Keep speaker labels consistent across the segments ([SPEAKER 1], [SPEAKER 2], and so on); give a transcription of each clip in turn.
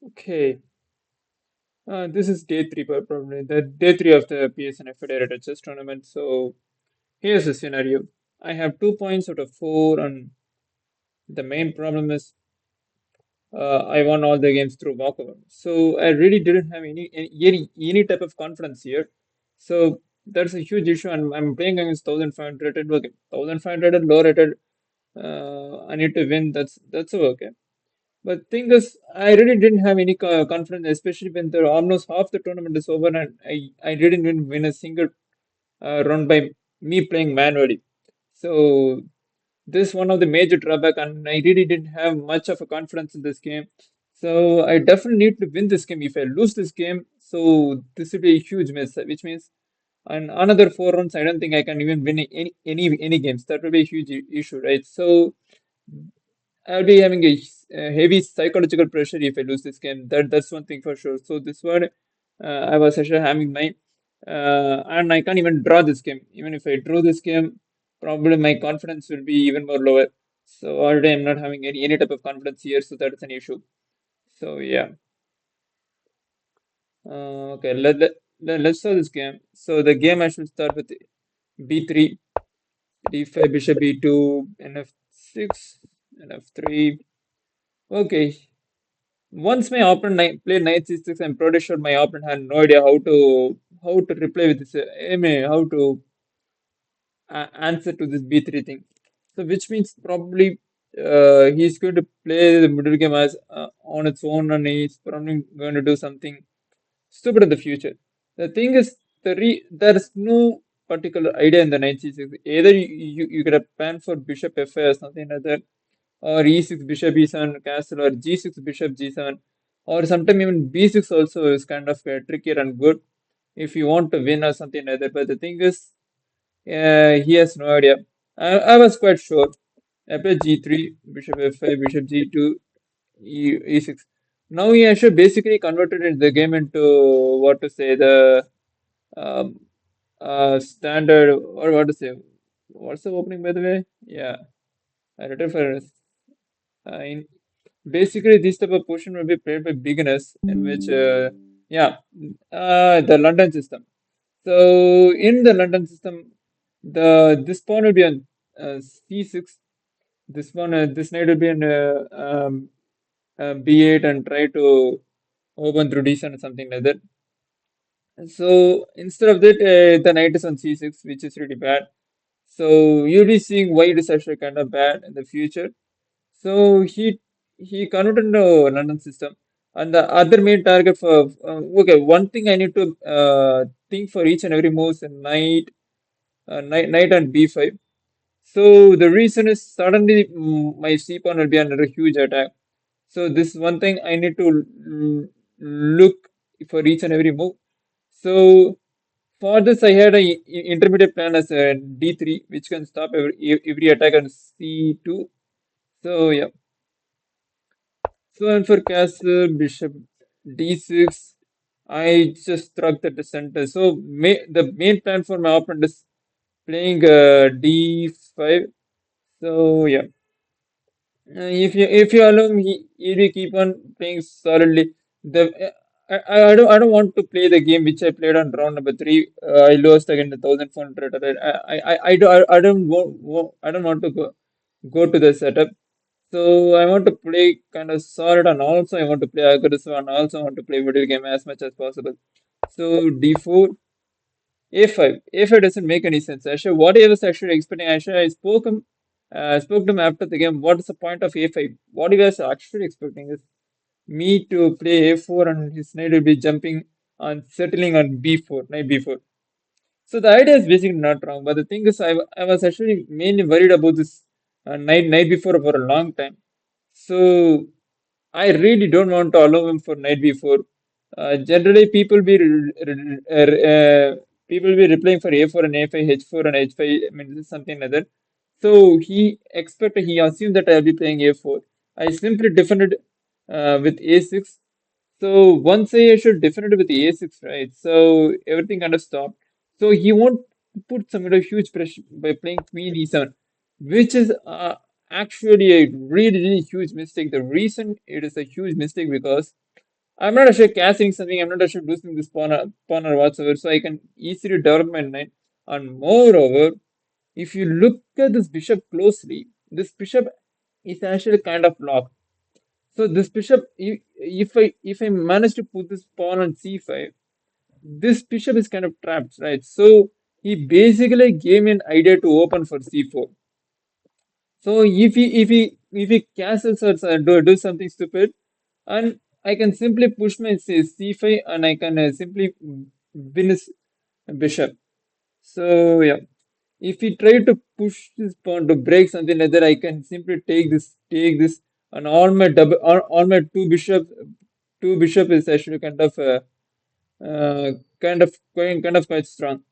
[SPEAKER 1] Okay, this is day three, probably the day three of the PSNA FIDE chess tournament. So here's the scenario. I have 2 points out of four, and the main problem is I won all the games through walkover. So I really didn't have any type of confidence here. So that's a huge issue, and I'm playing against 1500 rated. Okay, 1500 low rated. I need to win. That's okay. But thing is, I really didn't have any confidence, especially when the almost half the tournament is over, and I didn't even win a single round by me playing manually. So this one of the major drawback, and I really didn't have much of a confidence in this game. So I definitely need to win this game. If I lose this game, so this will be a huge miss, which means and another 4 rounds, I don't think I can even win any games. That will be a huge issue, right? So I'll be having a heavy psychological pressure if I lose this game. That's one thing for sure. So this one, I was actually having my, and I can't even draw this game. Even if I draw this game, probably my confidence will be even more lower. So already I'm not having any type of confidence here, so that's an issue. So yeah, okay. Let's start this game. So the game I should start with b3, d5, bishop b2, nf6, nf3. Okay. Once my opponent played knight c6, I'm pretty sure my opponent had no idea how to reply with this. I mean, how to answer to this b3 thing. So which means probably he's going to play the middle game as on its own, and he's probably going to do something stupid in the future. The thing is, there's no particular idea in the knight c6. Either you get a plan for bishop f5 or something like that, or e6 bishop e7 castle, or g6 bishop g7, or sometimes even b6 also is kind of trickier and good if you want to win or something like that. But the thing is, he has no idea. I was quite sure. I played g3, bishop f5, bishop g2, e6. Now he actually basically converted the game into what to say the um, standard, or what to say. What's the opening by the way? Yeah, I wrote it for in basically, this type of portion will be played by beginners, in which, yeah, the London system. So in the London system, this pawn will be on c6. This one, this knight will be on b8 and try to open through d7 or something like that. So instead of that, the knight is on c6, which is really bad. So you'll be seeing why it is actually kind of bad in the future. So he converted into London system, and the other main target for okay, one thing I need to think for each and every move is knight on b5. So the reason is suddenly my c pawn will be under a huge attack. So this one thing I need to look for each and every move. So for this, I had a intermediate plan as a d3, which can stop every attack on c2. So yeah. So and for castle, bishop d6, I just struck at the center. So the main plan for my opponent is playing d5. So yeah, if you allow him, he will keep on playing solidly. The I don't want to play the game which I played on round number three. I lost again the 1400. I don't want to go to the setup. So I want to play kind of solid, and also I want to play aggressive, and also I want to play middle game as much as possible. So d4, a5. A5 doesn't make any sense. Actually, what I was actually expecting, actually, spoke to him after the game. What is the point of a5? What he was actually expecting is me to play a4, and his knight will be jumping and settling on b4, knight b4. So the idea is basically not wrong, but the thing is, I was actually mainly worried about this knight before for a long time. So I really don't want to allow him for knight b4. Generally, people be replying for a4 and a5, h4 and h5. I mean, this is something like that. So he assumed that I'll be playing a4. I simply defended with a6. So once I should defend it with a6, right? So everything kind of stopped. So he won't put some huge pressure by playing queen e7, which is actually a really, really huge mistake. The reason it is a huge mistake because I'm not actually casting something. I'm not actually losing this pawn or whatsoever. So I can easily develop my knight. And moreover, if you look at this bishop closely, this bishop is actually kind of locked. So this bishop, if I manage to put this pawn on c5, this bishop is kind of trapped, right? So he basically gave me an idea to open for c4. So if he castles or do something stupid, and I can simply push my c5 and I can simply win his bishop. So yeah, if he try to push this pawn to break something like that, I can simply take this, and all my two bishop is actually uh, kind of quite strong.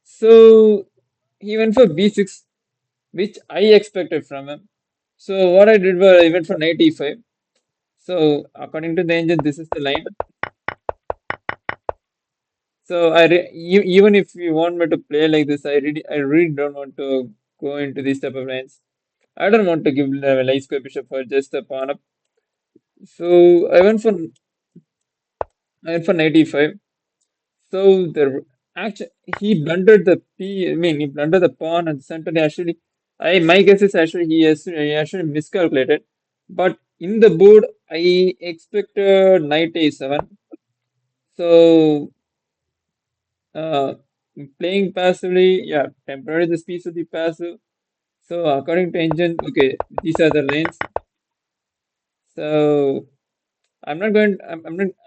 [SPEAKER 1] So he went for b6, which I expected from him. So what I did was I went for knight e5. So according to the engine, this is the line. So even if you want me to play like this, I really don't want to go into these type of lines. I don't want to give light square bishop for just a pawn up. So I went for knight e5. So the actually he blundered the p. I mean he blundered the pawn and the center. Actually, my guess is actually he actually miscalculated. But in the board, I expected knight a7. So uh, playing passively, yeah, temporarily this piece will be passive. So according to engine, okay, these are the lanes. So I'm not.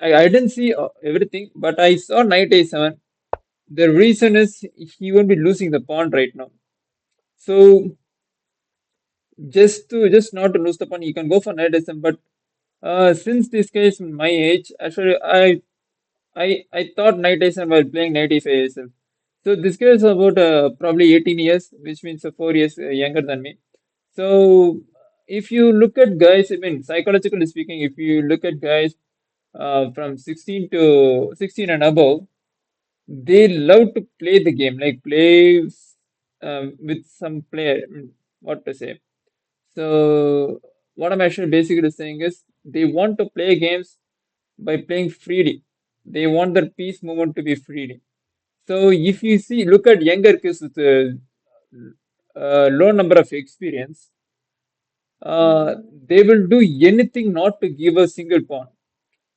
[SPEAKER 1] I didn't see everything, but I saw knight a7. The reason is he won't be losing the pawn right now. So just not to lose the pawn, he can go for knight a7. But since this guy is my age, actually I thought knight a7 while playing knight e5 a7. So this guy is about probably 18 years, which means 4 years younger than me. So if you look at guys, I mean psychologically speaking, if you look at guys from 16 to 16 and above, they love to play the game, like play with some player. What to say? So what I'm actually basically saying is they want to play games by playing freely. They want their piece movement to be freely. So if you see, look at younger kids with a low number of experience, they will do anything not to give a single pawn.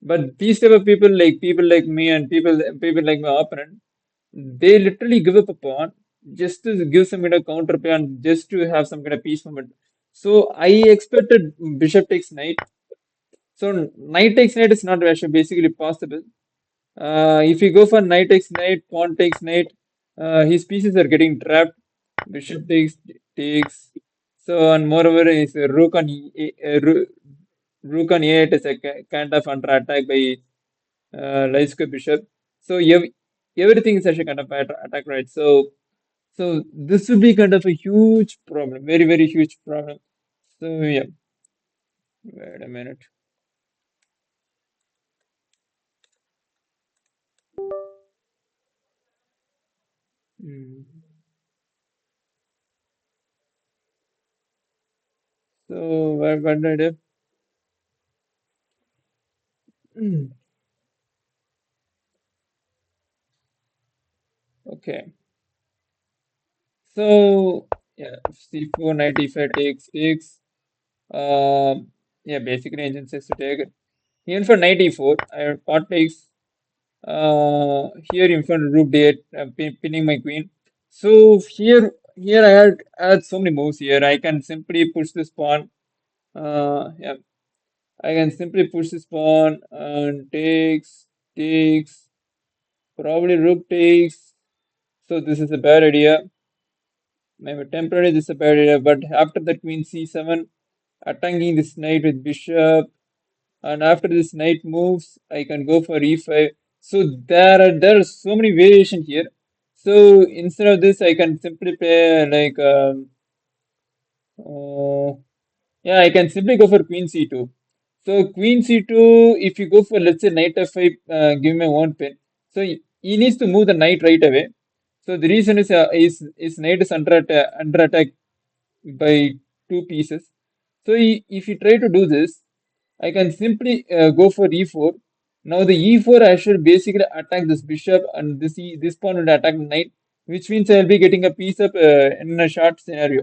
[SPEAKER 1] But these type of people like me and people like my opponent, they literally give up a pawn just to give some kind of counter play and just to have some kind of peace moment. So I expected bishop takes knight. So knight takes knight is not actually basically possible. If you go for knight takes knight, pawn takes knight, his pieces are getting trapped. Bishop takes. So and moreover, is rook on e8 is a kind of under attack by light square bishop. So everything is actually kind of attack, right? So this would be kind of a huge problem, very huge problem. So yeah, wait a minute. Hmm. So what did I do? Hmm. Okay. So yeah, c4 95 takes. Yeah, basically engine says to take it. Even for 94, I pot takes. Here in front of rook d8, pinning my queen. So here I had so many moves here. I can simply push this pawn. Yeah, I can simply push this pawn and takes. Probably rook takes. So this is a bad idea. Maybe temporarily this is a bad idea. But after that queen c7, attacking this knight with bishop, and after this knight moves, I can go for e5. So there are so many variations here. So instead of this, I can simply play uh, yeah, I can simply go for queen c2. So queen c2, if you go for let's say knight f5, give me one pin. So he needs to move the knight right away. So the reason is knight is under attack by two pieces. So if you try to do this, I can simply go for e4. Now the e4 I should basically attack this bishop and this pawn would attack knight, which means I'll be getting a piece up in a short scenario.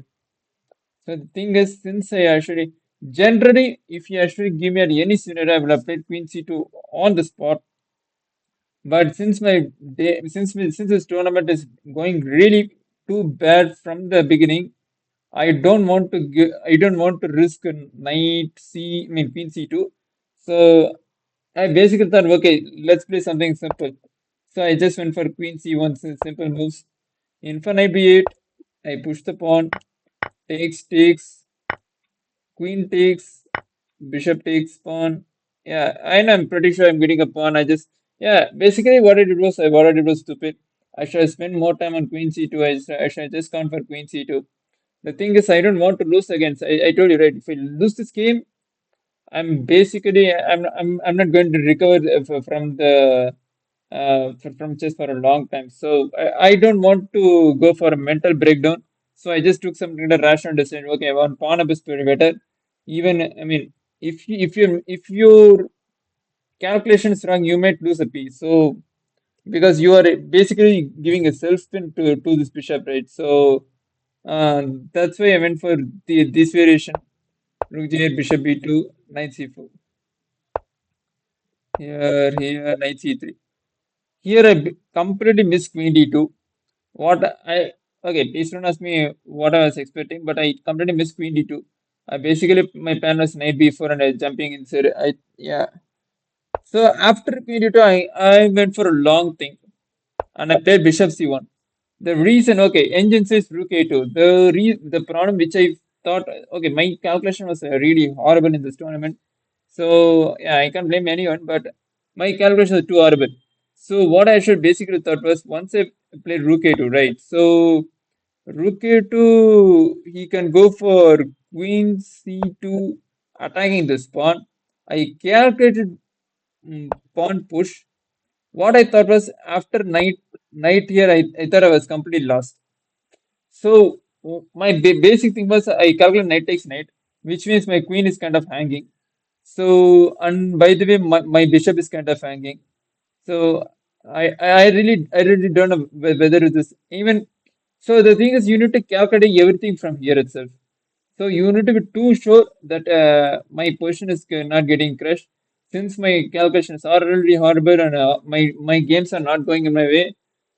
[SPEAKER 1] So the thing is, since I actually generally, if you actually give me at any scenario, I will have played queen c2 on the spot. But since this tournament is going really too bad from the beginning, I don't want to risk a knight c I mean queen c2. So I basically thought, okay, let's play something simple. So I just went for queen c1, simple moves. In for knight b8, I push the pawn, takes, queen takes, bishop takes pawn. Yeah, and I'm pretty sure I'm getting a pawn. Yeah, basically what I did was stupid. I should have spent more time on queen c2. I should have just gone for queen c2. The thing is, I don't want to lose against. I told you, right? If I lose this game, I'm not going to recover from the from chess for a long time. So I don't want to go for a mental breakdown. So I just took some kind of rational decision. Okay, I want pawn up is pretty better. Even I mean, if your calculation is wrong, you might lose a piece. So because you are basically giving a self spin to this bishop, right? So that's why I went for this variation. Rook J8, bishop b2, knight c4. Here, knight c3. Here completely missed queen d2. What I Okay, please don't ask me what I was expecting, but I completely missed queen d2. Basically my plan was knight b4 and I jumping inside. So after queen d2, I went for a long thing and I played bishop c1. The reason, okay, engine says rook a2. The problem which I thought, okay, my calculation was really horrible in this tournament. So yeah, I can't blame anyone, but my calculation was too horrible. So what I should basically thought was once I played rook a2, right? So rook a2, he can go for queen c2, attacking this pawn. I calculated pawn push. What I thought was after knight here, I thought I was completely lost. So my basic thing was I calculate knight takes knight, which means my queen is kind of hanging. So and by the way, my bishop is kind of hanging. So I really don't know whether it is even. So the thing is, you need to calculate everything from here itself. So you need to be too sure that my position is not getting crushed. Since my calculations are really horrible and my games are not going in my way,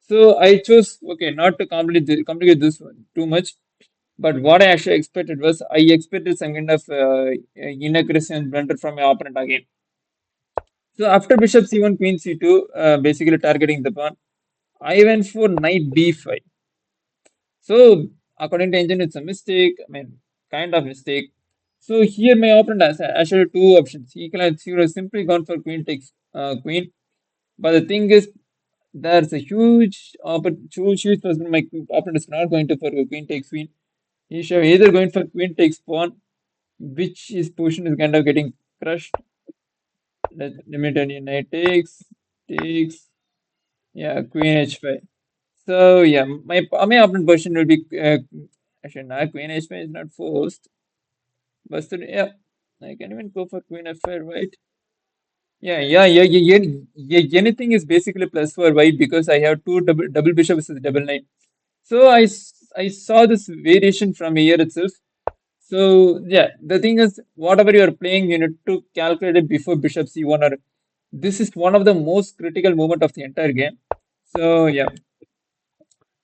[SPEAKER 1] so I chose okay not to complicate this one too much. But what I actually expected was I expected some kind of inaccuracy and blunder from my opponent again. So after bishop c1, queen c2, basically targeting the pawn, I went for knight b5. So according to engine, it's a mistake. I mean, kind of mistake. So here my opponent has actually two options. He could have simply gone for queen takes queen. But the thing is, there's a huge person. My opponent is not going to for queen takes queen. He should have either going for queen takes pawn, which his position is kind of getting crushed. Let me tell you, knight takes, yeah, queen h5. So yeah, my opponent position will be actually not queen h5 is not forced, but still, yeah, I can even go for queen f5, right? Yeah. Anything is basically plus for white because I have two double bishop versus double knight. So I saw this variation from here itself. So yeah, the thing is, whatever you are playing, you need to calculate it before bishop c1 or this is one of the most critical moment of the entire game. So yeah,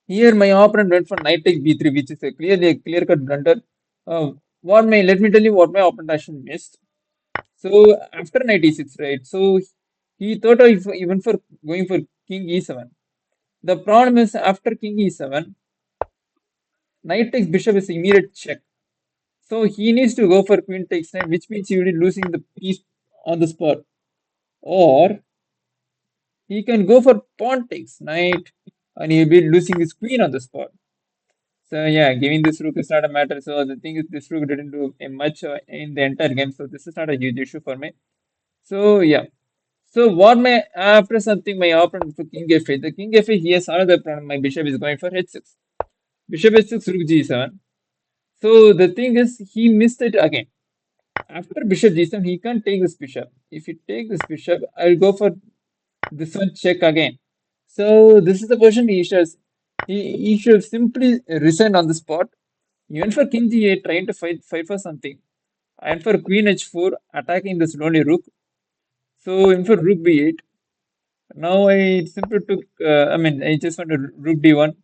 [SPEAKER 1] here my opponent went for knight take b3, which is a clear cut blunder. Let me tell you what my opponent actually missed. So after knight e6, right? So he thought of even for going for king e7. The problem is after king e7, knight takes bishop is immediate check. So he needs to go for queen takes knight, which means he will be losing the piece on the spot. Or he can go for pawn takes knight, and he'll be losing his queen on the spot. So yeah, giving this rook is not a matter. So the thing is, this rook didn't do much in the entire game. So this is not a huge issue for me. So yeah. So what my after something my opponent for king f8. The king f8 he has another problem. My bishop is going for h6. Bishop h6, rook g7. So the thing is he missed it again. After bishop g7, he can't take this bishop. If he take this bishop, I'll go for this one check again. So this is the position he should simply resign on the spot. Even for king g8, trying to fight for something. And for queen h4, attacking this lonely rook. So in for rook b8. Now I simply took, I just want to rook d1,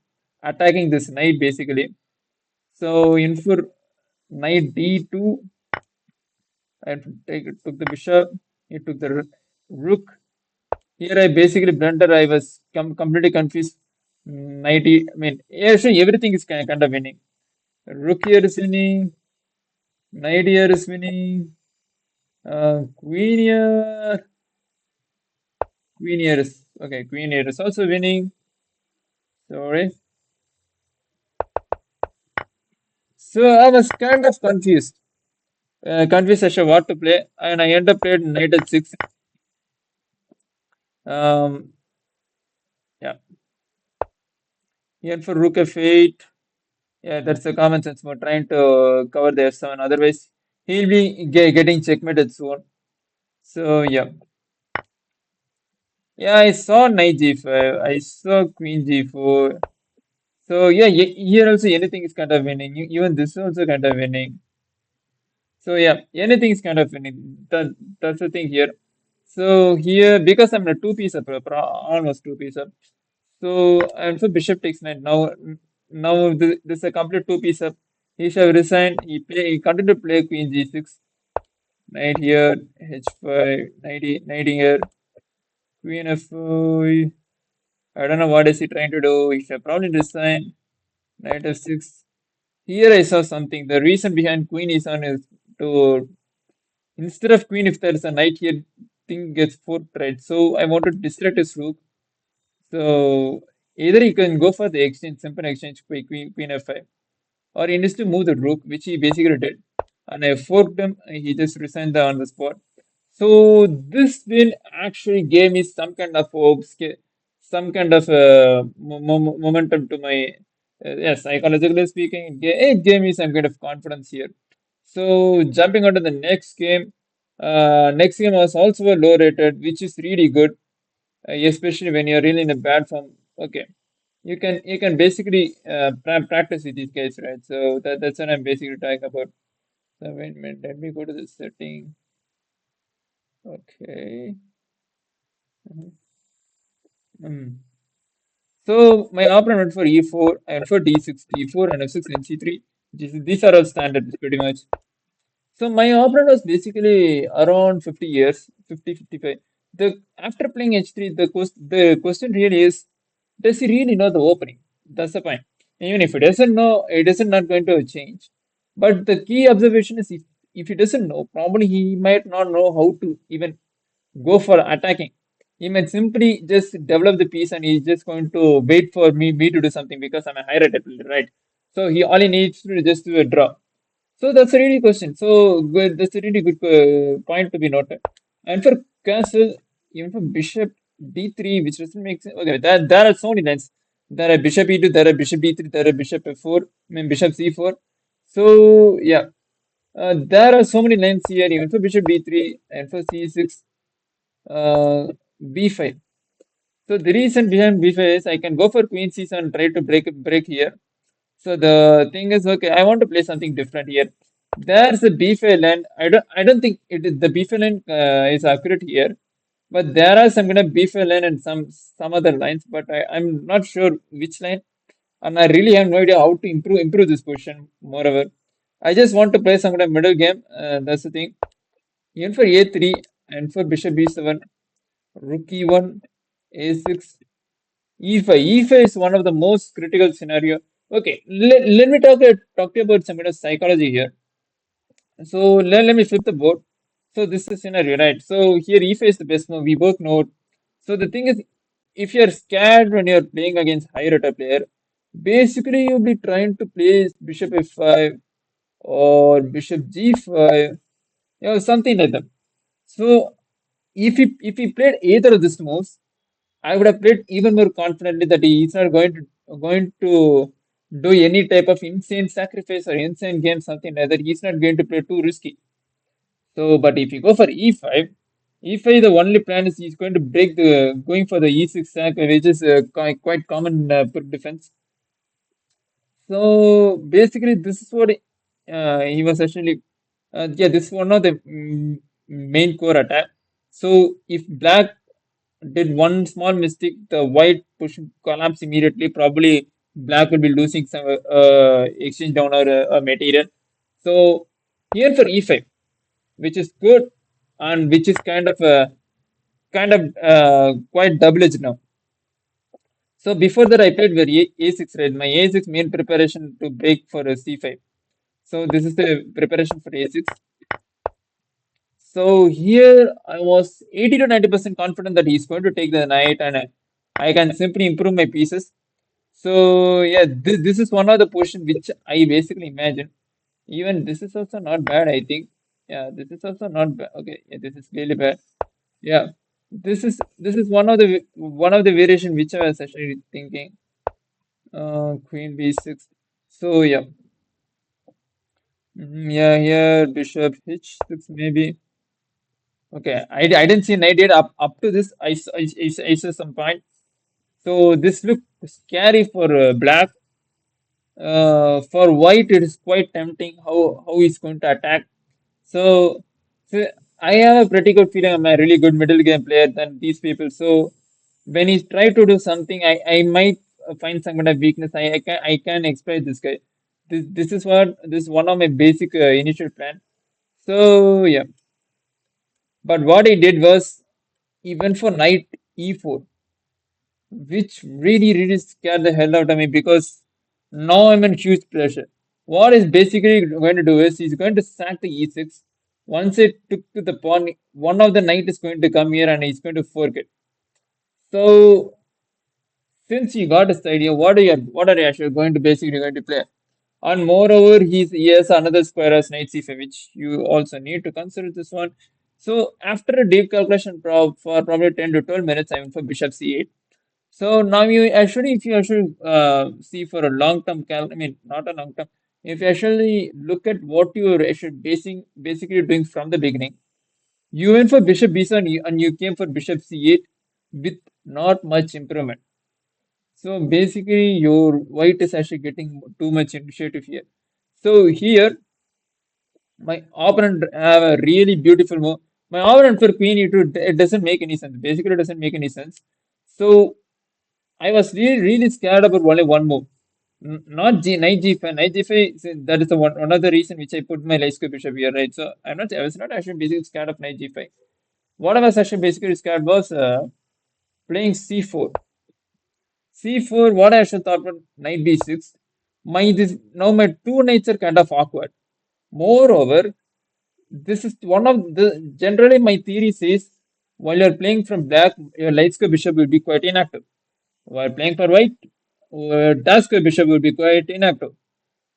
[SPEAKER 1] attacking this knight basically. So in for knight d2, I took the bishop, he took the rook. Here I basically blunder. I was completely confused. 90. Actually everything is kind of winning. Rook here is winning. Knight here is winning. Queen here. Queen here is okay. Queen here is also winning. Sorry. So I was kind of confused. Confused as to what to play, and I end up playing knight at 6. Um, yeah. Here for rook f8. Yeah, that's a common sense move. Trying to cover the f7. Otherwise, he'll be getting checkmated soon. So yeah. Yeah, I saw knight g5. I saw queen g4. So yeah, here also anything is kind of winning. Even this is also kind of winning. So yeah, anything is kind of winning. That's the thing here. So here, because I'm a two piece up, almost two piece up. So and so bishop takes knight. Now this is a complete two piece up. He shall resign. He continue to play queen g6. Knight here, h5, knight here, queen f5. I don't know what is he trying to do. He should probably resign. Knight f6. Here I saw something. The reason behind queen e7 is to instead of queen, if there is a knight here, thing gets forked, right? So I want to distract his rook. So either he can go for the exchange, simple exchange by queen f5, or he needs to move the rook, which he basically did. And I forked him. He just resigned on the spot. So this win actually gave me some kind of hope, some kind of momentum to my, yes, psychologically speaking, it gave me some kind of confidence here. So jumping on to the next game was also a low rated, which is really good, especially when you're really in a bad form. Okay, you can basically practice with these guys, right? So that's what I'm basically talking about. So wait a minute, let me go to the setting. Okay. Mhm. Mm. So my opponent went for e4 and for d6, d4 and f6 and c3. These are all standard pretty much. So my opponent was basically around 50 years, 50, 55. After playing h3, the question really is, does he really know the opening? That's the point. Even if he doesn't know, it isn't not going to change. But the key observation is if he doesn't know, probably he might not know how to even go for attacking. He might simply just develop the piece and he's just going to wait for me to do something because I'm a high rated player, right? So he all he needs to do is just do a draw. So that's a really question. So good, that's a really good point to be noted. And for castle, even for bishop d3, which doesn't make sense. Okay, there are so many lines. There are bishop e2, there are bishop d3, there are bishop f4, bishop c4. So yeah, there are so many lines here. Even for bishop d3 and for c6, b5. So the reason behind b5 is I can go for queen c7 and try to break here. So the thing is, okay, I want to play something different here. There's a b5 line. I don't think it is the b5 line is accurate here, but there are some kind of b5 line and some other lines, but I'm not sure which line, and I really have no idea how to improve this position. Moreover, I just want to play some kind of middle game. That's the thing. Even for a3 and for bishop b7, rook e1, a6, e5. E5 is one of the most critical scenario. Okay, let me talk to you about some kind of psychology here. So let me flip the board. So this is the scenario, right? So here e5 is the best move. We both know it. So the thing is, if you're scared when you're playing against high rate player, basically you'll be trying to play bishop f5 or bishop g5, something like that. So if he played either of these moves, I would have played even more confidently that he is not going to do any type of insane sacrifice or insane game, something like that. He's not going to play too risky. So, but if you go for e5, e5 the only plan is he's going to break the going for the e6 sack, which is quite common for defense. So basically, this is what he was actually. Yeah, this is one of the main core attack. So if black did one small mistake, the white push collapse immediately. Probably black will be losing some exchange down or material. So here for e5, which is good and which is kind of quite double-edged now. So before that, I played with a6 right. My a6 main preparation to break for a c5. So this is the preparation for a6. So here I was 80 to 90% confident that he's going to take the knight, and I can simply improve my pieces. So yeah, this is one of the position which I basically imagine. Even this is also not bad, I think. Yeah, this is also not bad. Okay, yeah, this is really bad. Yeah, this is one of the variation which I was actually thinking. Queen b6. So yeah, yeah, here bishop h6 maybe. Okay, I didn't see knight yet. Up to this, I saw some point. So this look scary for black. For white, it is quite tempting how he's going to attack. So, so I have a pretty good feeling I'm a really good middle game player than these people. So when he try to do something, I might find some kind of weakness. I can exploit this guy. This is one of my basic initial plan. So yeah, but what he did was he went for knight e4, which really scared the hell out of me because now I'm in huge pressure. What he's basically going to do is he's going to sack the e6. Once it took to the pawn, one of the knight is going to come here and he's going to fork it. So since you got this idea, what are you actually going to basically going to play? And moreover, he has another square as knight c5, which you also need to consider this one. So after a deep calculation for probably 10 to 12 minutes, I went for bishop c8. So now if you actually see for a long term I mean not a long term, if you actually look at what you are actually basically doing from the beginning, you went for bishop b7 and you came for bishop c8 with not much improvement. So basically your white is actually getting too much initiative here. So here my opponent have a really beautiful move. My opponent for queen e2, it doesn't make any sense. Basically, it doesn't make any sense. So I was really scared about only one move. Not knight g5. Knight g5, that is the one of the reason which I put my light square bishop here, right? So I was not actually basically scared of knight g5. What I was actually basically scared was playing c4. C4, what I actually thought about knight b6. Now my two knights are kind of awkward. Moreover, this is one of the generally my theory says while you're playing from black, your light square bishop will be quite inactive. While playing for white, dark square bishop will be quite inactive.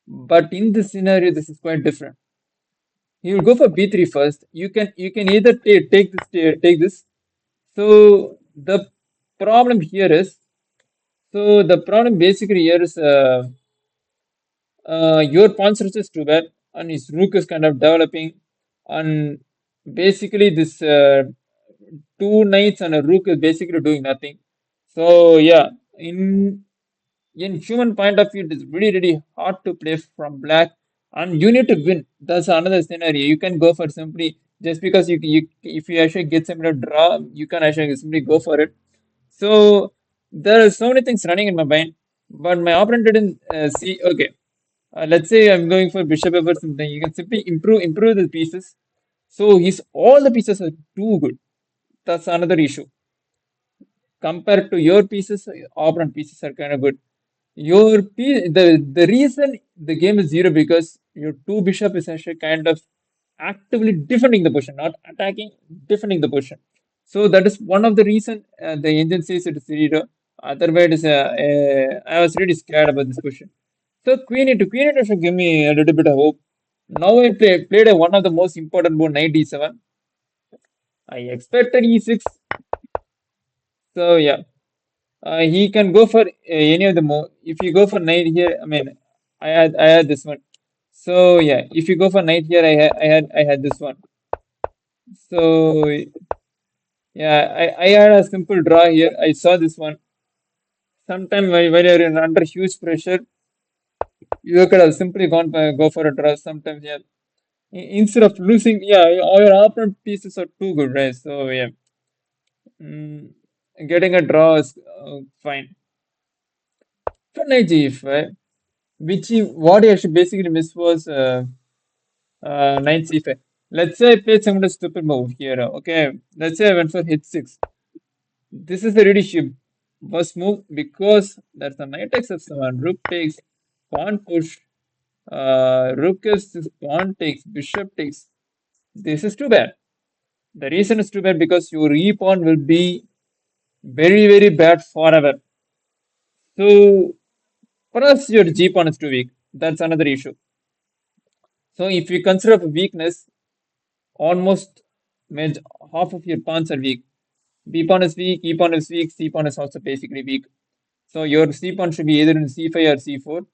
[SPEAKER 1] But in this scenario, this is quite different. You will go for b3 first. You can either take this. So the problem basically here is your pawn structure is too bad, and his rook is kind of developing, and basically this two knights and a rook is basically doing nothing. So yeah, in human point of view, it is really hard to play from black, and you need to win. That's another scenario. You can go for simply just because you if you actually get some kind of draw, you can actually simply go for it. So there are so many things running in my mind, but my opponent didn't see. Okay, let's say I'm going for bishop over something. You can simply improve the pieces. So his all the pieces are too good. That's another issue. Compared to your pieces, opponent pieces are kind of good. The reason the game is zero because your two bishop is actually kind of actively defending the position, not attacking, defending the position. So that is one of the reason the engine says it is zero. Otherwise, I was really scared about this question. So queen e2 should give me a little bit of hope. Now I played one of the most important move, knight d7. I expected e6. So yeah, he can go for any of the move. If you go for knight here, I mean, I had this one. So yeah, if you go for knight here, I had this one. So yeah, I had a simple draw here. I saw this one. Sometime when you're under huge pressure, you could have simply go for a draw. Sometimes, yeah. Instead of losing, yeah, all your opponent pieces are too good, right? So yeah, mm, getting a draw is fine. For knight g5, what he actually basically missed was knight c5. Let's say I played some kind of stupid move here. Okay, let's say I went for h6. This is a really worst move because there's a knight takes f7, rook takes, pawn push, rook is pawn takes, bishop takes. This is too bad. The reason is too bad because your e pawn will be very, very bad forever. So perhaps your g pawn is too weak. That's another issue. So if you consider a weakness, almost half of your pawns are weak. B pawn is weak, E pawn is weak, C pawn is also basically weak. So your C pawn should be either in C5 or C4.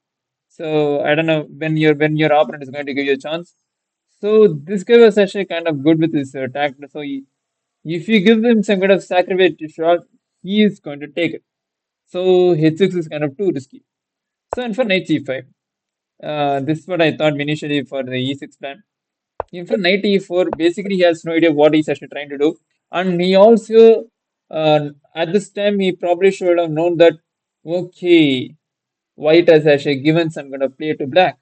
[SPEAKER 1] So I don't know when your opponent is going to give you a chance. So this guy was actually kind of good with his attack. So if you give him some kind of sacrifice shot, he is going to take it. So h6 is kind of too risky. So and for knight c5, this is what I thought initially for the e6 plan. In for knight e4, basically he has no idea what he's actually trying to do, and he also at this time he probably should have known that okay, white has actually given some kind of play to black.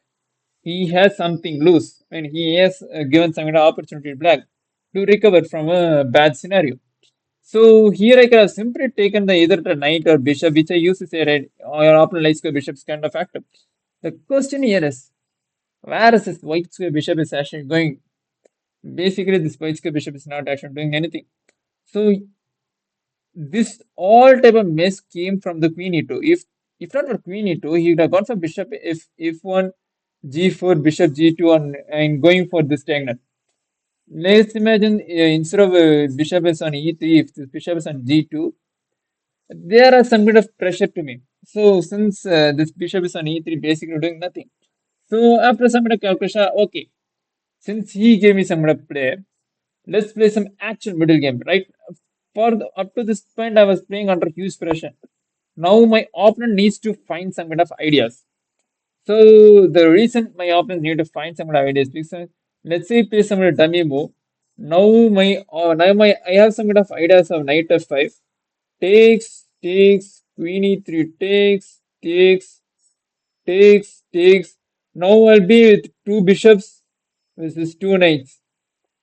[SPEAKER 1] He has something loose, and he has given some kind of opportunity to black to recover from a bad scenario. So here I could have simply taken the either the knight or bishop, which I used to say, right, or your opponent likes the bishop's kind of factor. The question here is, where is this white square bishop is actually going? Basically, this white square bishop is not actually doing anything. So this all type of mess came from the queen e2. If not for queen e2, he would have gone for bishop if one g4, bishop g2, and going for this diagonal. Let's imagine instead of bishop is on e3, if the bishop is on g2, there are some bit of pressure to me. So since this bishop is on e3, basically doing nothing. So after some bit of calculation, okay, since he gave me some bit of play, let's play some actual middle game, right? Up to this point, I was playing under huge pressure. Now my opponent needs to find some kind of ideas. So the reason my opponents need to find some kind of ideas because let's say play some kind of dummy move. Now my I have some kind of ideas of knight f5 takes queen e3 takes. Now I'll be with two bishops versus two knights,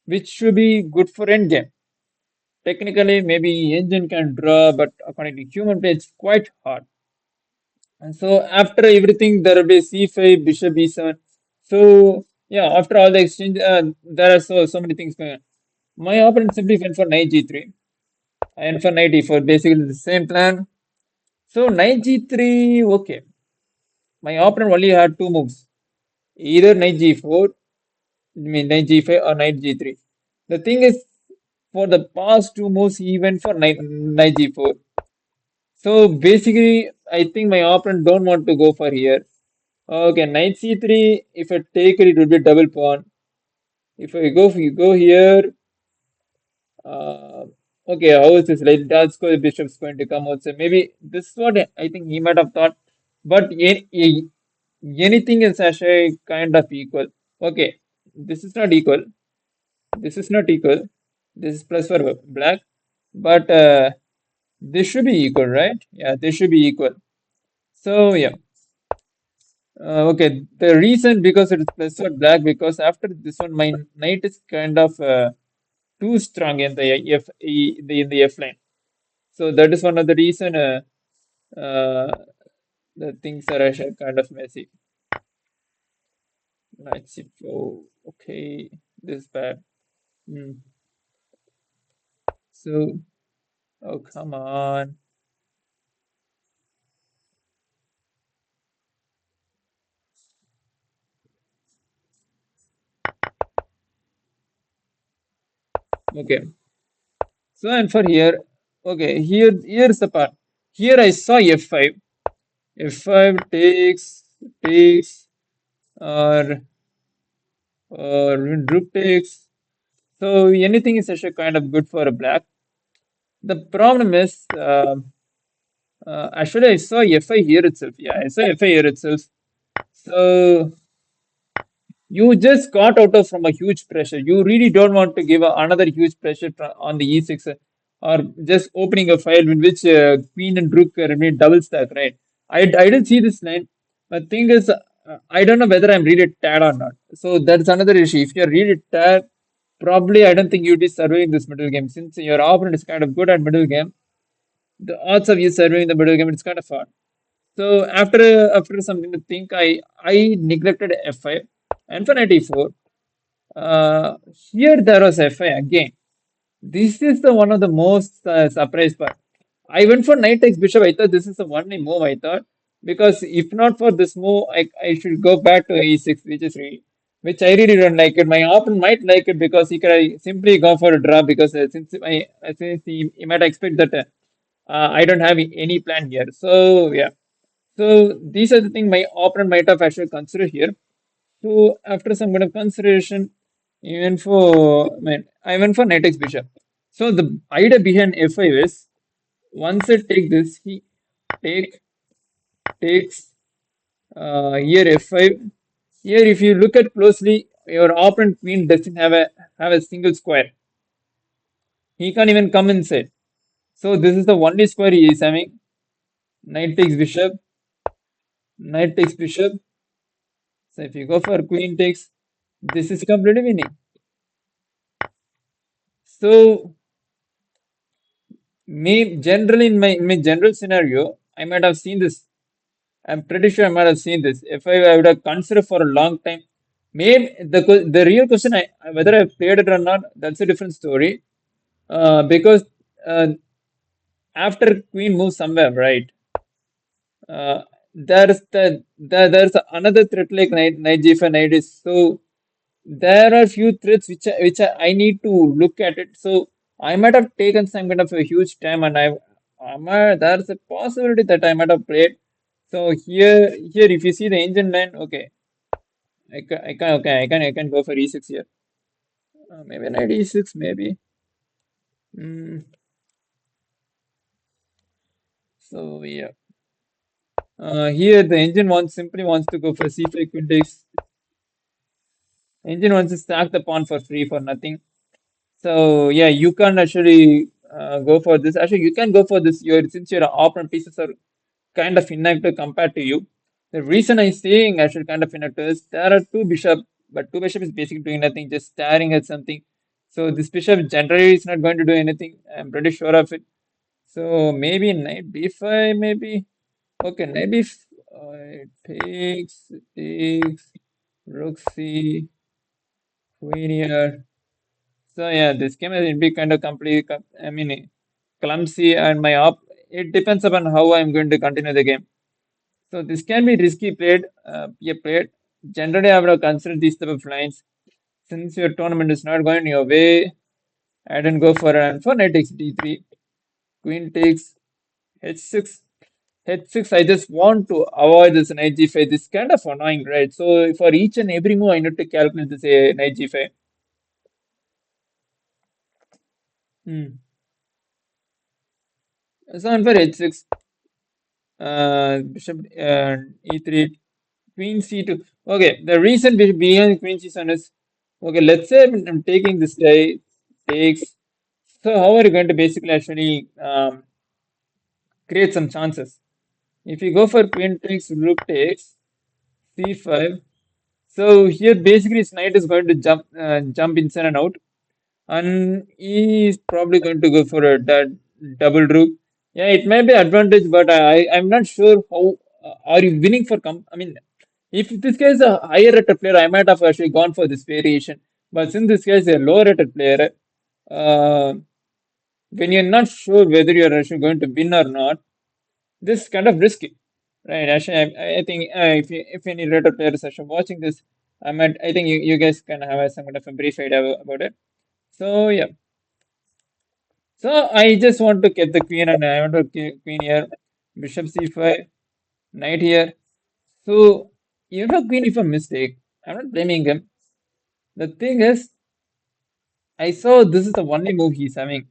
[SPEAKER 1] which should be good for endgame. Technically, maybe engine can draw, but according to human play, it's quite hard. And so after everything, there will be c5, bishop e7. So yeah, after all the exchange, there are so many things going on. My opponent simply went for knight g3 and for knight e4, basically the same plan. So knight g3, okay. My opponent only had two moves, either knight g4, I mean knight g5 or knight g3. The thing is, for the past two moves, he went for knight g4. So basically, I think my opponent don't want to go for here. Okay, knight c3. If I take it, it will be double pawn. If I go here, uh, okay, how is this? Like that's go the bishop's going to come out. So maybe this is what I think he might have thought. But anything is actually kind of equal. Okay, this is not equal. This is not equal. This is plus for black. But this should be equal, right? Yeah, this should be equal. So yeah. Okay, the reason because it is plus or black because after this one my knight is kind of too strong in the F line. So that is one of the reason uh, the things are actually kind of messy. Knight c4. Okay, this is bad. Hmm. So oh come on. Okay, so and for here, okay, here's the part. Here I saw f5. F5 takes or rook takes. So anything is actually kind of good for a black. The problem is, actually, I saw FI here itself. Yeah, I saw FI here itself. So you just got out of from a huge pressure. You really don't want to give another huge pressure on the E6 or just opening a file in which queen and rook remain double stack, right? I didn't see this line. But thing is, I don't know whether I'm really tired or not. So that's another issue. If you're really tired, probably I don't think you'd be surveying this middle game since your opponent is kind of good at middle game. The odds of you surveying the middle game it's kind of hard. So after something to think, I neglected F5 and for knight e4. Here there was F5 again. This is the one of the most surprise part. I went for knight takes bishop. I thought this is the only move I thought because if not for this move, I should go back to e6, which I really don't like it. My opponent might like it because he could simply go for a draw because since he might expect that I don't have any plan here. So yeah. So these are the things my opponent might have actually considered here. So after some kind of consideration, I went for knight takes bishop. So the idea behind f5 is once I take this, he take takes here f5. Here, if you look at closely, your opponent queen doesn't have a single square. He can't even come inside. So this is the only square he is having. Knight takes bishop. Knight takes bishop. So if you go for queen takes, this is completely winning. So generally in my general scenario, I might have seen this. I'm pretty sure I might have seen this. If I would have considered for a long time, maybe the real question whether I played it or not, that's a different story. Because uh, after queen moves somewhere, right? Uh, there's another threat like knight g5 knight is so there are few threats which I need to look at it. So I might have taken some kind of a huge time, and there's a possibility that I might have played. So here, if you see the engine line, okay, I can go for e6 here. Maybe knight e6, maybe. Mm, so yeah, here the engine simply wants to go for c5 queen takes. Engine wants to stack the pawn for free for nothing. So yeah, you can actually go for this. Actually, you can go for this. Since your opponent pieces are kind of inactive compared to you. The reason I'm saying actually kind of inactive is there are two bishop, but two bishop is basically doing nothing, just staring at something. So this bishop generally is not going to do anything. I'm pretty sure of it. So maybe knight b5, maybe. Okay, maybe it takes rook c, queen here. So yeah, this game will be kind of complete. I mean, clumsy, and my op. It depends upon how I'm going to continue the game. So this can be risky played. Yeah, played. Generally, I would have considered these type of lines. Since your tournament is not going your way, I didn't go for an for knight takes d3, queen takes h6. H6, I just want to avoid this knight g5. This is kind of annoying, right? So for each and every move, I need to calculate this knight g5. Hmm. So on for h6, bishop e3, queen c2. Okay, the reason behind queen c7 is okay. Let's say I'm taking this guy takes. So how are you going to basically actually create some chances? If you go for queen takes, rook takes, c5. So here basically his knight is going to jump inside and out, and he is probably going to go for a double rook. Yeah, it may be advantage, but I'm not sure how are you winning for I mean, if this guy is a higher rated player, I might have actually gone for this variation. But since this guy is a lower rated player, uh, when you're not sure whether you're actually going to win or not, this is kind of risky, right? Actually, I think if any rated players are actually watching this, I think you guys can have some kind of a brief idea about it. So yeah. So I just want to get the queen, and I want to keep queen here, bishop c5, knight here. So even for queen, if a mistake, I'm not blaming him. The thing is, I saw this is the only move he's having.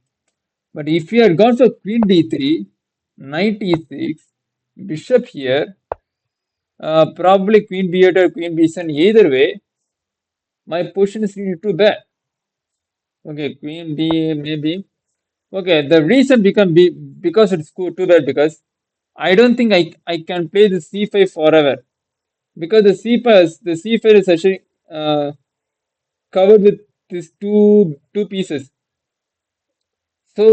[SPEAKER 1] But if he had gone for queen d3, knight e6, bishop here, probably queen b8 or queen b7, either way, my position is really too bad. Okay, queen b maybe. Okay, the reason become b because it's too bad because I don't think I can play the c5 forever because the c5 is actually covered with these two pieces. So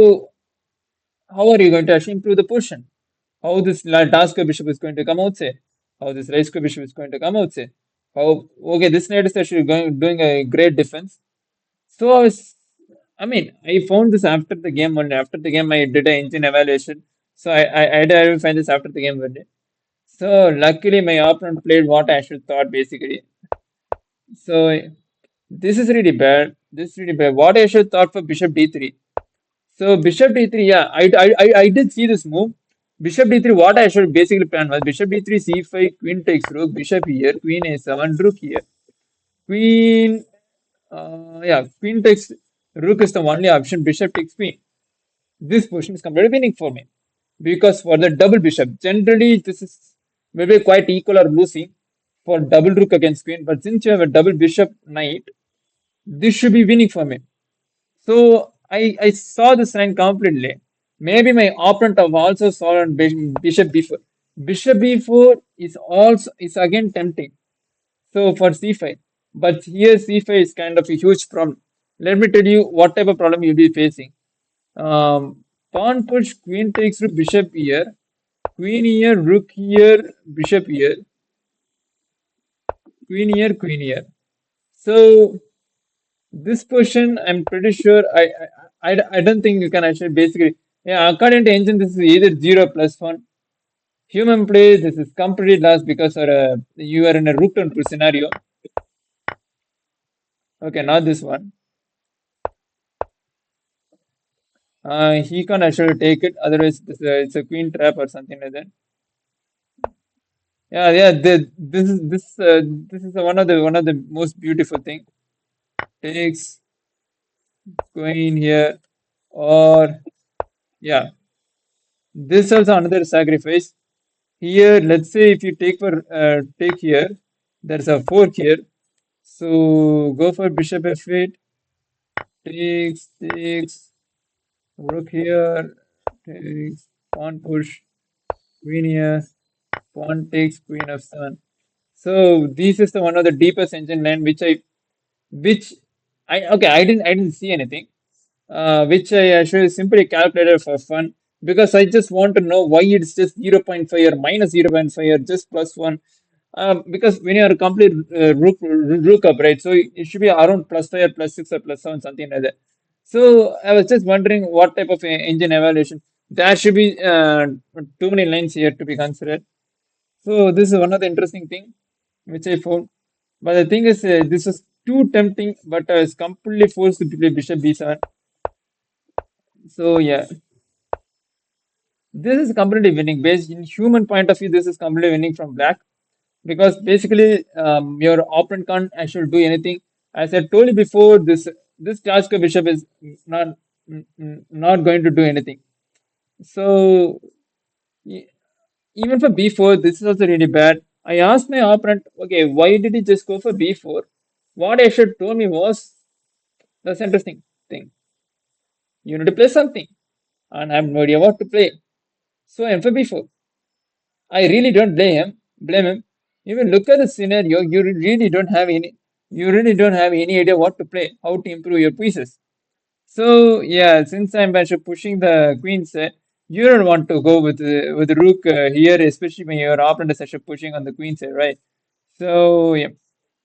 [SPEAKER 1] how are you going to actually improve the position? How this Dasko bishop is going to come out, say? How this Raisko bishop is going to come out, say? How okay, this knight is actually doing a great defense. So I mean, I found this after the game one day. After the game, I did an engine evaluation. So I find this after the game one day. So luckily, my opponent played what I should thought basically. So this is really bad. This is really bad. What I should thought for bishop d3. So bishop d3, yeah, I did see this move. Bishop d3, what I should basically plan was bishop d3, c5, queen takes rook, bishop here, queen a7, rook here. Queen, yeah, queen takes rook is the only option, bishop takes queen. This position is completely winning for me because for the double bishop, generally this is maybe quite equal or losing for double rook against queen, but since you have a double bishop knight, this should be winning for me. So I saw this line completely. Maybe my opponent have also saw on bishop b4. Bishop b4 is also is again tempting. So for c5, but here c5 is kind of a huge problem. Let me tell you what type of problem you'll be facing. Pawn push, queen takes rook, bishop here, queen here, rook here, bishop here, queen here, queen here. So this question, I'm pretty sure I don't think you can actually basically, yeah, according to engine, this is either 0 plus 1. Human play, this is completely lost because you are in a rook and pull scenario. Okay, not this one. He can actually take it, otherwise it's a queen trap or something like that. Yeah, yeah. This is one of the most beautiful thing. Takes queen here, or yeah, this is also another sacrifice. Here, let's say if you take here, there's a fork here. So go for bishop f8, takes rook here, takes pawn push, queen here, pawn takes queen f7. So this is the one of the deepest engine line which I didn't see anything. Which I actually simply calculated for fun because I just want to know why it's just zero point 0.5 or minus zero point 0.5 or just plus 1. Because when you are complete rook up, right? So it should be around plus 5 or plus 6 or plus 7, something like that. So I was just wondering what type of engine evaluation. There should be too many lines here to be considered. So this is one of the interesting thing which I found. But the thing is, this is too tempting, but I was completely forced to play bishop b7. So yeah, this is completely winning. Based in human point of view, this is completely winning from black because basically your opponent can't actually do anything. As I told you before, this Jaska bishop is not not going to do anything. So e- even for b4, this is also really bad. I asked my opponent, okay, why did he just go for b4? What I should told me was that's interesting thing. You need to play something, and I have no idea what to play. So I went for b4. I really don't blame him. Blame him. Even look at the scenario. You really don't have any idea what to play, how to improve your pieces. So yeah, since I'm actually pushing the queen set, you don't want to go with the rook here, especially when your opponent is actually pushing on the queen side, right? So yeah.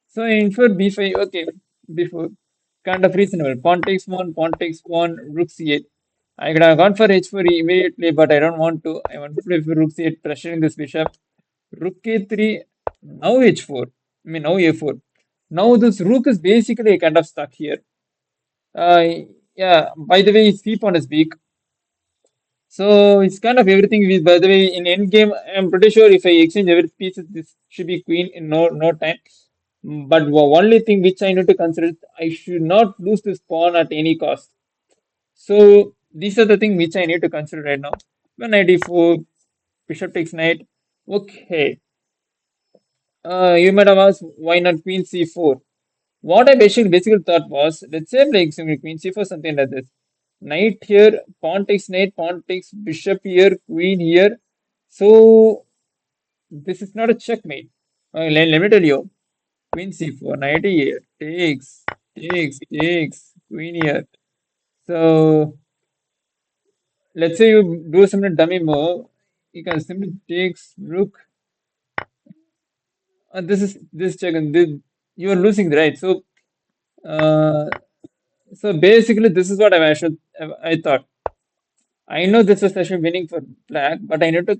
[SPEAKER 1] So in for b5, okay, before kind of reasonable. Pawn takes one, rook c8. I could have gone for h4 immediately, but I don't want to. I want to play for rook c8, pressuring this bishop. Rook a3, now h4. I mean, now a4. Now this rook is basically kind of stuck here. Uh, yeah, by the way, his c pawn is weak. So it's kind of everything. By the way, in endgame, I'm pretty sure if I exchange every piece, this should be queen in no time. But only thing which I need to consider is I should not lose this pawn at any cost. So these are the things which I need to consider right now. When knight d4, bishop takes knight. Okay. You might have asked why not queen c4. What I basically thought was, let's say like queen c4, something like this. Knight here, pawn takes bishop here, queen here. So this is not a checkmate. Let me tell you. Queen c4, knight here, takes, queen here. So let's say you do some dummy move, you can simply takes rook. This check and this, you are losing, right? Uh, so basically this is what I thought. I know this is actually winning for black, but I need to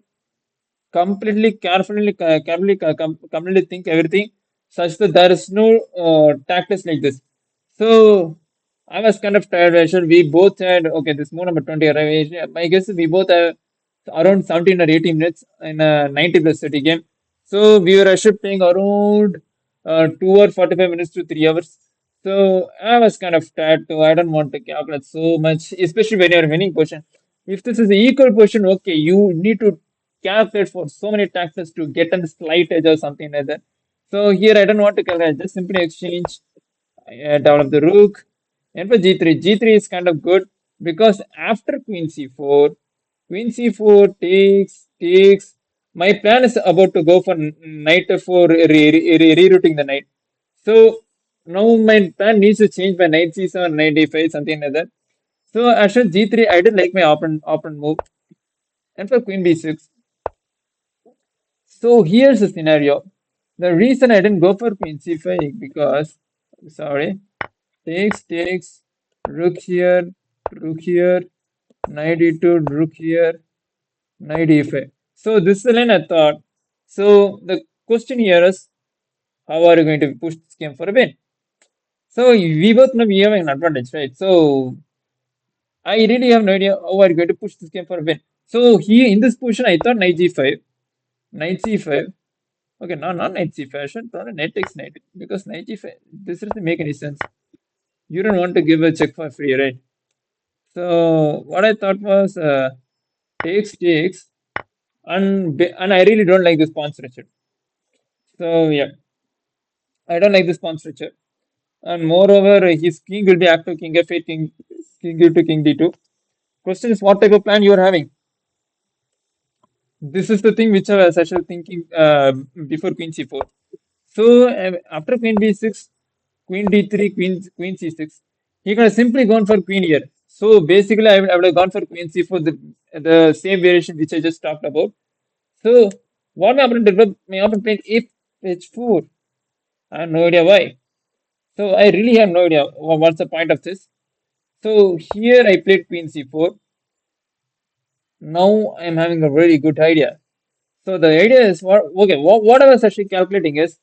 [SPEAKER 1] completely think everything such that there is no tactics like this. So I was kind of tired. Actually, we both had okay. This move number 20 arrived. I guess we both have around 17 or 18 minutes in a 90 plus 30 game. So we were actually playing around 2 or 45 minutes to 3 hours. So I was kind of tired too. I don't want to calculate so much, especially when you're winning position. If this is an equal position, okay, you need to calculate for so many taxes to get a slight edge or something like that. So here I don't want to calculate, just simply exchange, develop the rook. And for g3, g3 is kind of good because after queen c4, queen c4 takes. My plan is about to go for knight for rerouting the knight. So now my plan needs to change by knight c7, knight d5, something like that. So after g3, I did like my opponent move. And for queen b6, so here's the scenario. The reason I didn't go for queen c5 because, sorry, takes, rook here, knight e2, rook here, knight e5. So this is the line I thought. So the question here is, how are you going to push this game for a win? So we both know we have an advantage, right? So I really have no idea how are you going to push this game for a win. So here in this position, I thought knight g5, knight c5. Okay, no, not knight c5. I should thought knight takes knight because knight g5. This doesn't make any sense. You don't want to give a check for free, right? So what I thought was takes, and I really don't like this pawn structure. So yeah, I don't like this pawn structure. And moreover, his king will be active king f8, king g2, king d2. Question is what type of plan you are having. This is the thing which I was actually thinking before queen c4. So after queen b6, queen d3, queen c6, he could have simply gone for queen here. So basically, I would have gone for queen c4, the same variation which I just talked about. So what my opponent did was my opponent played if h4. I have no idea why. So I really have no idea what's the point of this. So here I played queen c4. Now I am having a very good idea. So the idea is what I was actually calculating is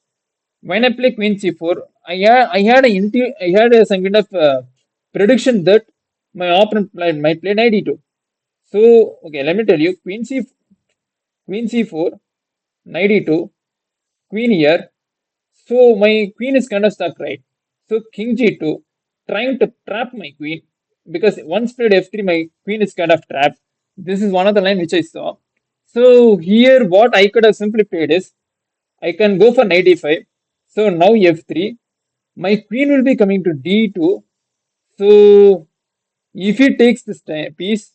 [SPEAKER 1] when I play queen c4, I had some kind of prediction that my opponent might play knight e2. So okay, let me tell you, queen c4, knight e2, queen here. So my queen is kind of stuck, right? So king g2, trying to trap my queen because once played f3, my queen is kind of trapped. This is one of the line which I saw. So here, what I could have simply played is I can go for knight e5. So now f3. My queen will be coming to d2. So if he takes this piece,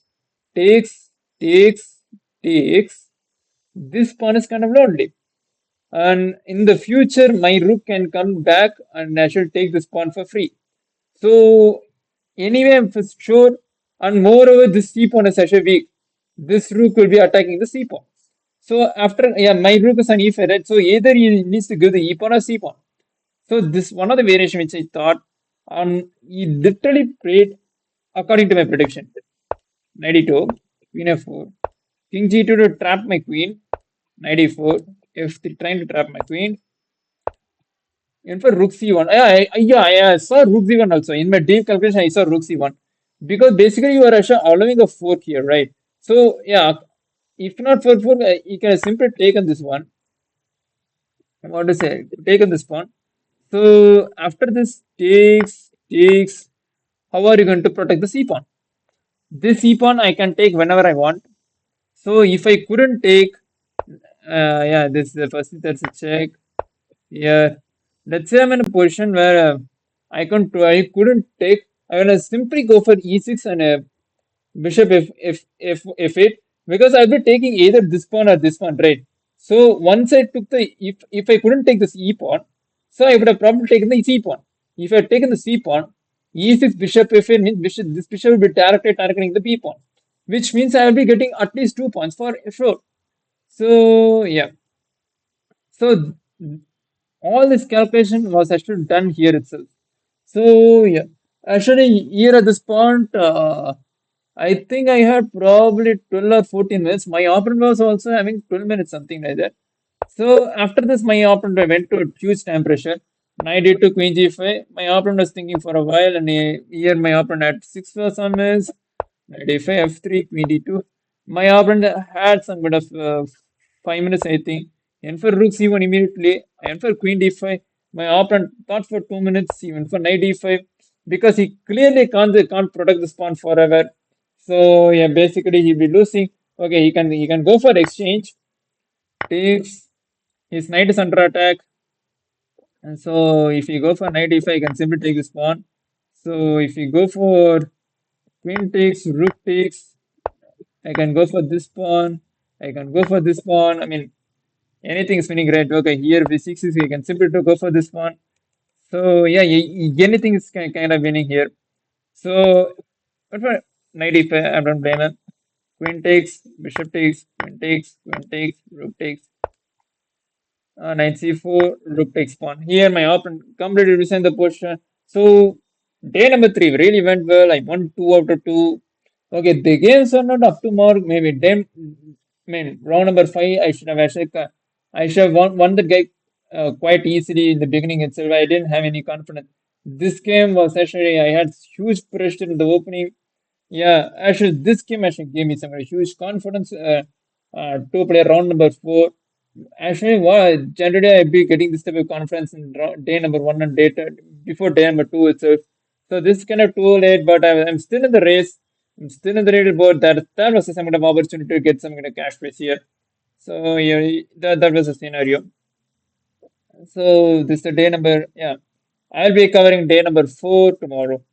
[SPEAKER 1] takes, takes, takes, this pawn is kind of lonely. And in the future, my rook can come back and I shall take this pawn for free. So anyway, I'm for sure. And moreover, this c pawn is actually weak. This rook will be attacking the c pawn. So after my rook is on e5, right? So either he needs to give the e pawn or c pawn. So this one of the variation which I thought, he literally played according to my prediction. Knight e2, queen f4, king g2 to trap my queen, knight e4, f3 trying to trap my queen, and for rook c1. I saw rook c1 also. In my deep calculation, I saw rook c1. Because basically you are actually allowing a fork here, right? So yeah, if not for fork, you can simply take on this one. I want to say, take on this pawn. So after this takes, how are you going to protect the C pawn? This C pawn I can take whenever I want. So if I couldn't take, yeah, this is the first. That's a check. Yeah, let's say I'm in a position where I couldn't take. I will simply go for E6 and bishop if because I'll be taking either this pawn or this pawn, right? So once I took the if I couldn't take this E pawn, so I would have probably taken the C pawn. If I had taken the C pawn, E6 bishop f8 means this bishop will be directly targeting the B pawn, which means I will be getting at least 2 points for sure. So yeah, so all this calculation was actually done here itself. So yeah, actually here at this point, I think I had probably 12 or 14 minutes. My opponent was also having 12 minutes, something like that. So after this, my opponent went to a huge time pressure. Knight d2, queen g5. My opponent was thinking for a while, and here my opponent had 6 for some minutes. Knight a5, f3, queen d2. My opponent had some bit of 5 minutes, I think. And for rook c1 immediately, and for queen d5, my opponent thought for 2 minutes, even for knight d5, because he clearly can't protect this pawn forever. So yeah, basically he'll be losing. Okay, he can go for exchange. Takes his knight is under attack, and so if you go for knight d5, you can simply take this pawn. So if you go for queen takes, rook takes, I can go for this pawn. I can go for this pawn. I mean, anything is winning, right? Okay, here v6 is you can simply to go for this pawn. So yeah, anything is kind of winning here. So, but for knight d5, I don't blame him. Queen takes, bishop takes, queen takes, queen takes, rook takes. Knight c4, rook takes pawn. Here my opponent completely resigned the position. So day number 3 really went well. I won 2 out of 2. Okay, the games are not up to mark. Maybe I mean round number 5. I should have won the game quite easily in the beginning itself. I didn't have any confidence. This game was actually I had huge pressure in the opening. Yeah, actually, this game actually gave me some huge confidence to play round number 4. Actually, generally I'd be getting this type of confidence in day number 1 and before day number 2 itself. So this is kind of too late, but I'm still in the race. I'm still in the leaderboard. That was some kind of opportunity to get some kind of cash prize here. So yeah, that was the scenario. So this is the day number, yeah. I'll be covering day number 4 tomorrow.